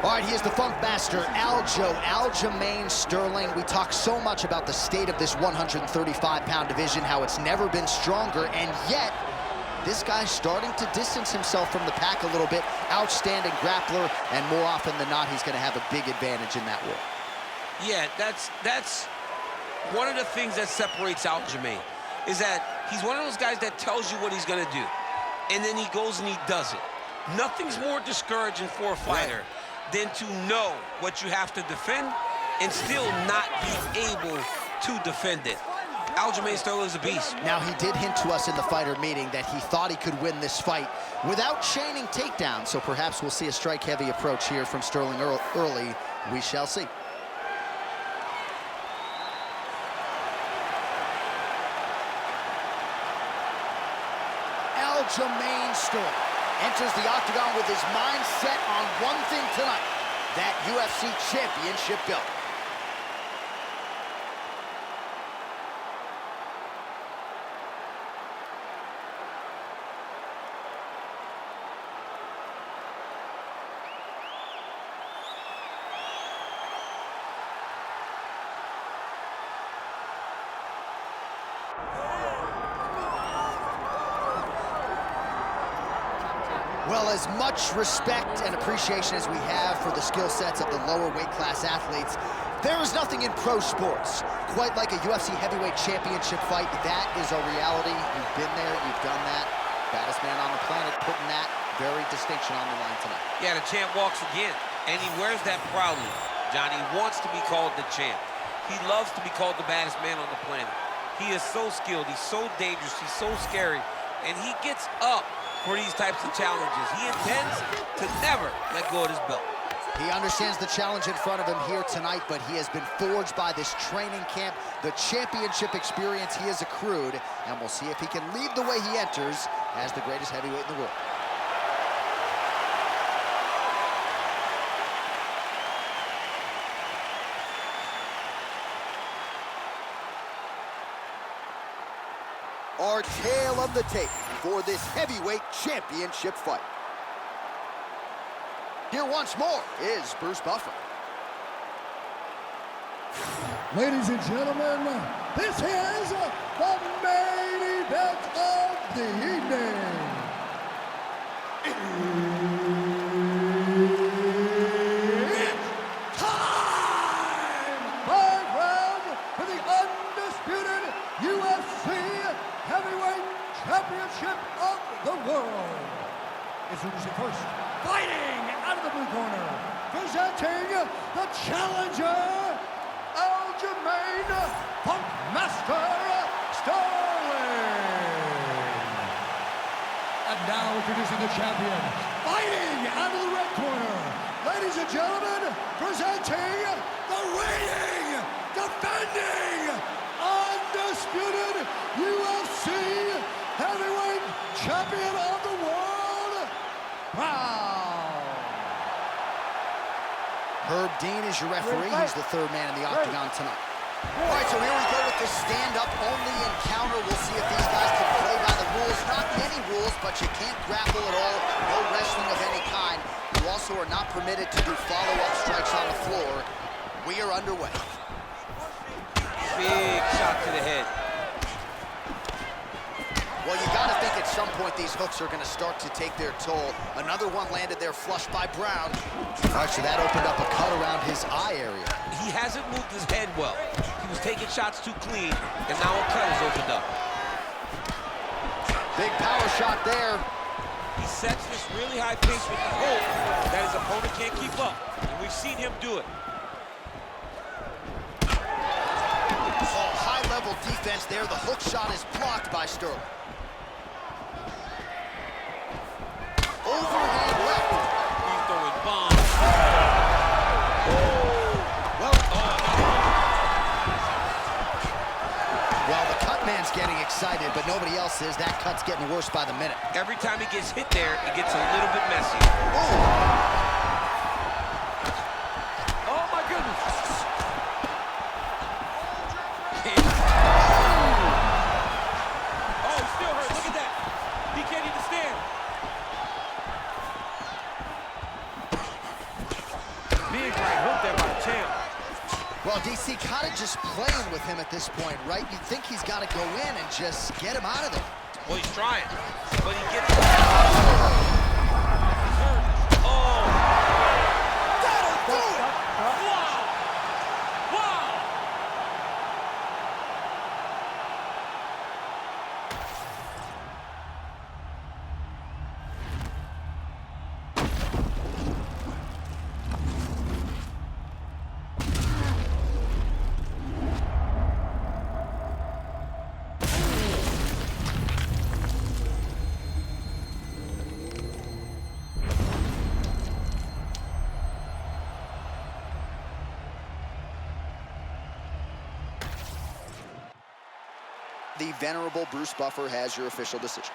All right, he is the Funk Master, Aljamin Sterling. We talk so much about the state of this 135-pound division, how it's never been stronger, and yet this guy's starting to distance himself from the pack a little bit. Outstanding grappler, and more often than not, he's going to have a big advantage in that war. Yeah, that's one of the things that separates Aljamin, is that he's one of those guys that tells you what he's going to do, and then he goes and he does it. Nothing's more discouraging for a fighter than to know what you have to defend and still not be able to defend it. Aljamin Sterling is a beast. Now, he did hint to us in the fighter meeting that he thought he could win this fight without chaining takedowns, so perhaps we'll see a strike-heavy approach here from Sterling early. We shall see. Aljamin Sterling enters the octagon with his mind set on one thing tonight, that UFC championship belt. Well, as much respect and appreciation as we have for the skill sets of the lower weight class athletes, there is nothing in pro sports quite like a UFC heavyweight championship fight. That is a reality. You've been there, you've done that. Baddest man on the planet putting that very distinction on the line tonight. Yeah, the champ walks again, and he wears that proudly. Johnny wants to be called the champ. He loves to be called the baddest man on the planet. He is so skilled, he's so dangerous, he's so scary, and he gets up for these types of challenges. He intends to never let go of his belt. He understands the challenge in front of him here tonight, but he has been forged by this training camp, the championship experience he has accrued, and we'll see if he can lead the way he enters as the greatest heavyweight in the world. Our tale of the tape for this heavyweight championship fight. Here once more is Bruce Buffer. Ladies and gentlemen, this is the main event of the evening. It's time! 5 rounds for the undisputed UFC Heavyweight Championship of the world. Introducing first, fighting out of the blue corner, presenting the challenger, Aljamin Funk Master Sterling. And now introducing the champion, fighting out of the red corner, ladies and gentlemen, presenting the reigning, defending, undisputed UFC Heavyweight Champion of the world, Trell. Herb Dean is your referee. He's the third man in the octagon tonight. All right, so here we go with the stand-up only encounter. We'll see if these guys can play by the rules. Not many rules, but you can't grapple at all. No wrestling of any kind. You also are not permitted to do follow-up strikes on the floor. We are underway. Big shot to the head. Well, you got to think at some point these hooks are going to start to take their toll. Another one landed there flush by Brown. All right, so that opened up a cut around his eye area. He hasn't moved his head well. He was taking shots too clean, and now a cut has opened up. Big power shot there. He sets this really high pace with the hope that his opponent can't keep up, and we've seen him do it. Oh, high-level defense there. The hook shot is blocked by Sterling. Overhand left. He's throwing bombs. Well, the cut man's getting excited, but nobody else is. That cut's getting worse by the minute. Every time he gets hit there, it gets a little bit messy. Oh, my goodness. Oh, he's still hurt. Look at that. He can't even stand. big right hook there by the champ. Well, DC kind of just playing with him at this point, right? You think he's got to go in and just get him out of there. Well, he's trying, but he gets it. Oh! That'll do it! Wow! Wow! The venerable Bruce Buffer has your official decision.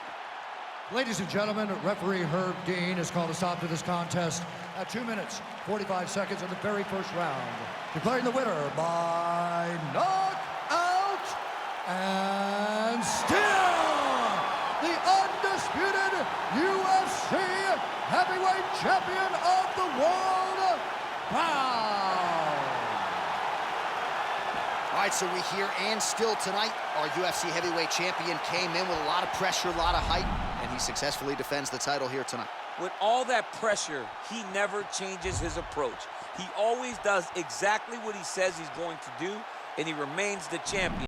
Ladies and gentlemen, referee Herb Dean has called a stop to this contest at 2 minutes, 45 seconds of the very first round, declaring the winner by knockout and still the undisputed UFC heavyweight champion of the world, Trell. All right, so we hear and still tonight, our UFC heavyweight champion came in with a lot of pressure, a lot of hype, and he successfully defends the title here tonight. With all that pressure, he never changes his approach. He always does exactly what he says he's going to do, and he remains the champion.